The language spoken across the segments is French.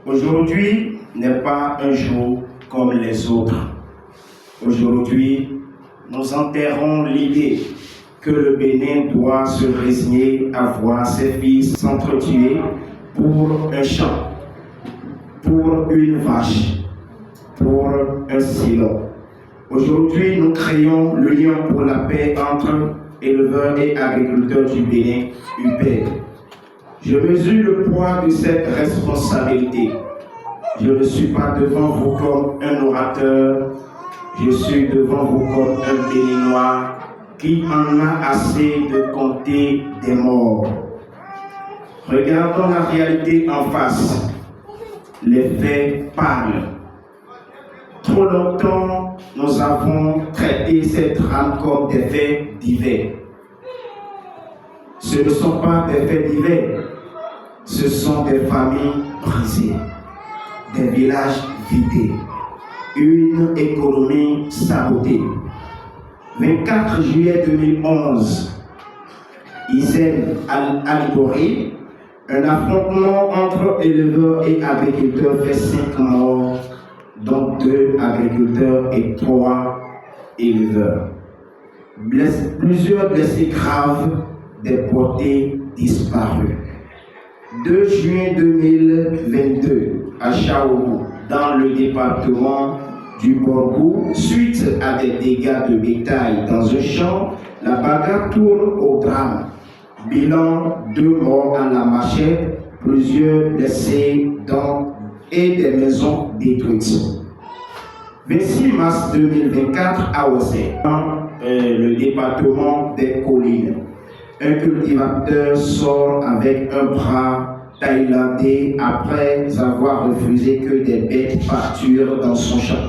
Aujourd'hui n'est pas un jour comme les autres. Aujourd'hui, nous enterrons l'idée que le Bénin doit se résigner à voir ses fils s'entretuer pour un champ, pour une vache, pour un silo. Aujourd'hui, nous créons l'Union pour la paix entre éleveurs et agriculteurs du Bénin, UPAID. Je mesure le poids de cette responsabilité. Je ne suis pas devant vous comme un orateur, je suis devant vous comme un Béninois qui en a assez de compter des morts. Regardons la réalité en face. Les faits parlent. Trop longtemps, nous avons traité cette drame comme des faits divers. Ce ne sont pas des faits divers, ce sont des familles brisées, des villages vidés, une économie sabotée. 24 juillet 2011, Isen Alibori, un affrontement entre éleveurs et agriculteurs fait 5 morts, dont 2 agriculteurs et 3 éleveurs. Plusieurs blessés graves, des portées disparues. 2 juin 2022, à Chaourou, dans le département du Borgou, suite à des dégâts de bétail dans un champ, la bagarre tourne au drame. Bilan 2 morts à la machette, plusieurs blessés et des maisons détruites. 26 mars 2024 à Ossé, dans le département des Collines. Un cultivateur sort avec un bras thaïlandais après avoir refusé que des bêtes pâturent dans son champ.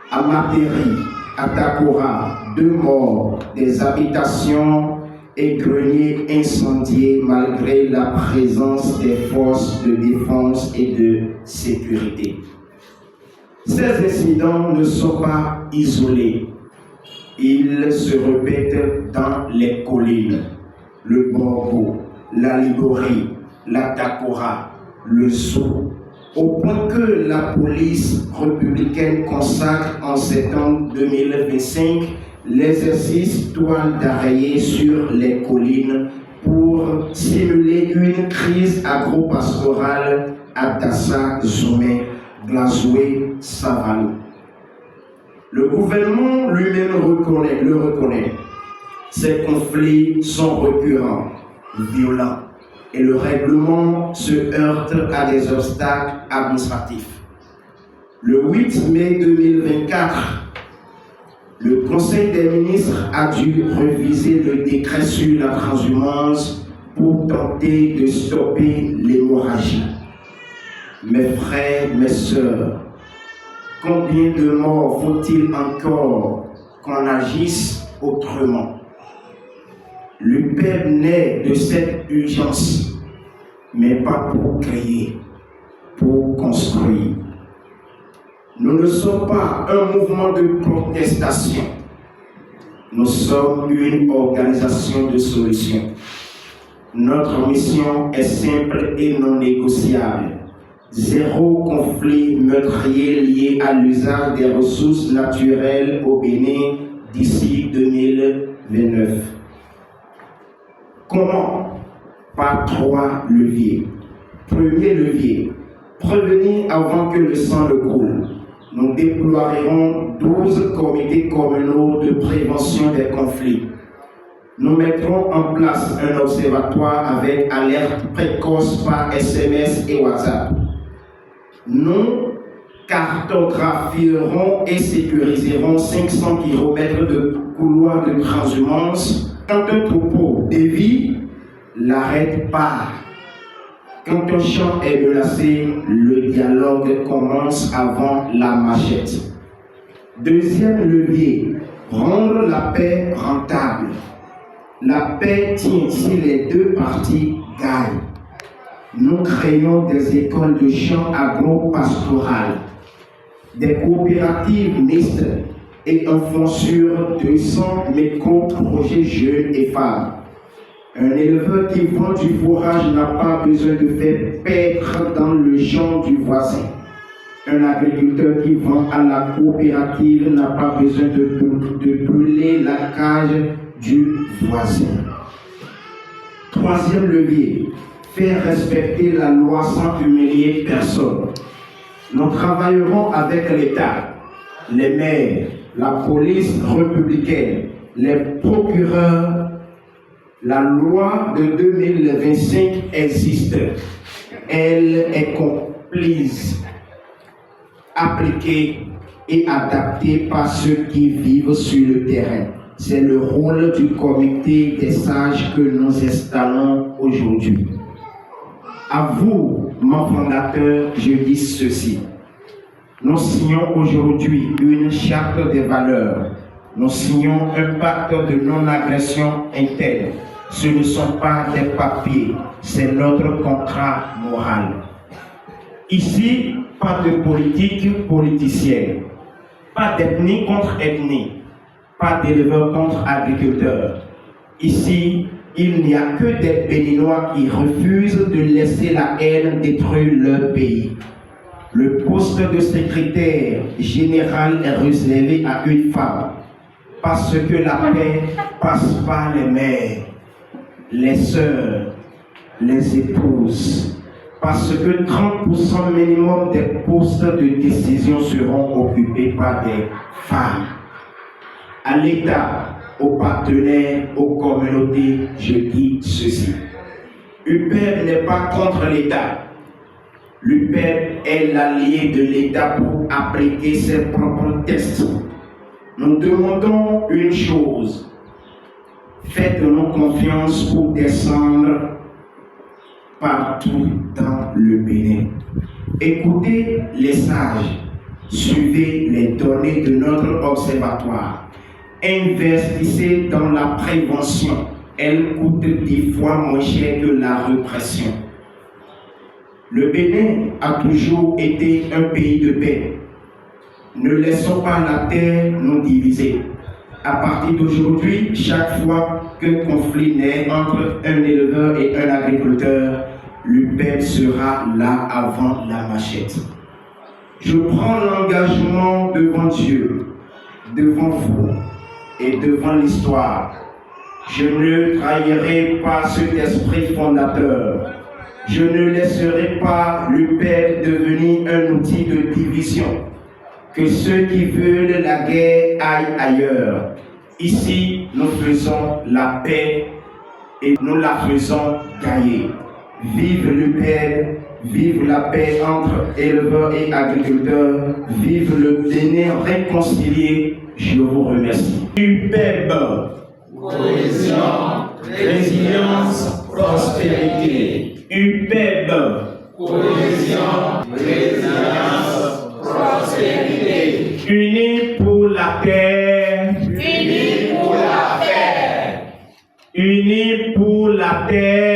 À Materi, à Takora, 2 morts, des habitations et greniers incendiés malgré la présence des forces de défense et de sécurité. Ces incidents ne sont pas isolés. Ils se répètent dans les collines, le Borgo, la Liborie, la Takora, le Sou, au point que la police républicaine consacre en septembre 2025 l'exercice toile d'araignée sur les collines pour simuler une crise agro-pastorale à Dassa, Zomé, Glazoué, Savalou. Le gouvernement lui-même le reconnaît. Ces conflits sont récurrents, violents, et le règlement se heurte à des obstacles administratifs. Le 8 mai 2024, le Conseil des ministres a dû réviser le décret sur la transhumance pour tenter de stopper l'hémorragie. Mes frères, mes sœurs, combien de morts faut-il encore qu'on agisse autrement? L'UPAID naît de cette urgence, mais pas pour créer, pour construire. Nous ne sommes pas un mouvement de protestation. Nous sommes une organisation de solutions. Notre mission est simple et non négociable. 0 conflit meurtrier lié à l'usage des ressources naturelles au Bénin d'ici 2029. Comment? Par 3 leviers. Premier levier, prévenir avant que le sang ne coule. Nous déploierons 12 comités communaux de prévention des conflits. Nous mettrons en place un observatoire avec alerte précoce par SMS et WhatsApp. Nous cartographierons et sécuriserons 500 km de couloirs de transhumance. Quand un troupeau dévie, l'arrête pas. Quand un champ est menacé, le dialogue commence avant la machette. Deuxième levier, rendre la paix rentable. La paix tient si les 2 parties gagnent. Nous créons des écoles de champs agro-pastorales, des coopératives mixtes et un fonds sur 200 micro-projets jeunes et femmes. Un éleveur qui vend du fourrage n'a pas besoin de faire paître dans le champ du voisin. Un agriculteur qui vend à la coopérative n'a pas besoin de brûler la cage du voisin. Troisième levier, faire respecter la loi sans humilier personne. Nous travaillerons avec l'État, les maires, la police républicaine, les procureurs. La loi de 2025 existe. Elle est comprise, appliquée et adaptée par ceux qui vivent sur le terrain. C'est le rôle du comité des sages que nous installons aujourd'hui. À vous, mon fondateur, je dis ceci. Nous signons aujourd'hui une charte des valeurs. Nous signons un pacte de non-agression interne. Ce ne sont pas des papiers, c'est notre contrat moral. Ici, pas de politique politicienne, pas d'ethnie contre ethnie, pas d'éleveur contre agriculteur. Ici, il n'y a que des Béninois qui refusent de laisser la haine détruire leur pays. Le poste de secrétaire général est réservé à une femme, parce que la paix passe par les mères, les sœurs, les épouses, parce que 30% minimum des postes de décision seront occupés par des femmes. À l'État, aux partenaires, aux communautés, je dis ceci. UPEB n'est pas contre l'État. L'UPEB est l'allié de l'État pour appliquer ses propres tests. Nous demandons une chose. Faites-nous confiance pour descendre partout dans le Bénin. Écoutez les sages. Suivez les données de notre observatoire. Investissez dans la prévention. Elle coûte 10 fois moins cher que la répression. Le Bénin a toujours été un pays de paix. Ne laissons pas la terre nous diviser. À partir d'aujourd'hui, chaque fois qu'un conflit naît entre un éleveur et un agriculteur, l'UPEB sera là avant la machette. Je prends l'engagement devant Dieu, devant vous et devant l'histoire. Je ne trahirai pas cet esprit fondateur. Je ne laisserai pas l'UPEB devenir un outil de division. Que ceux qui veulent la guerre aillent ailleurs. Ici, nous faisons la paix et nous la faisons gagner. Vive l'UPEB, vive la paix entre éleveurs et agriculteurs, vive le Bénin réconcilié. Je vous remercie. UPEB, cohésion, résilience, prospérité. UPEB, cohésion, résilience, prospérité. Unis pour la terre. Unis pour la paix. Unis pour la terre.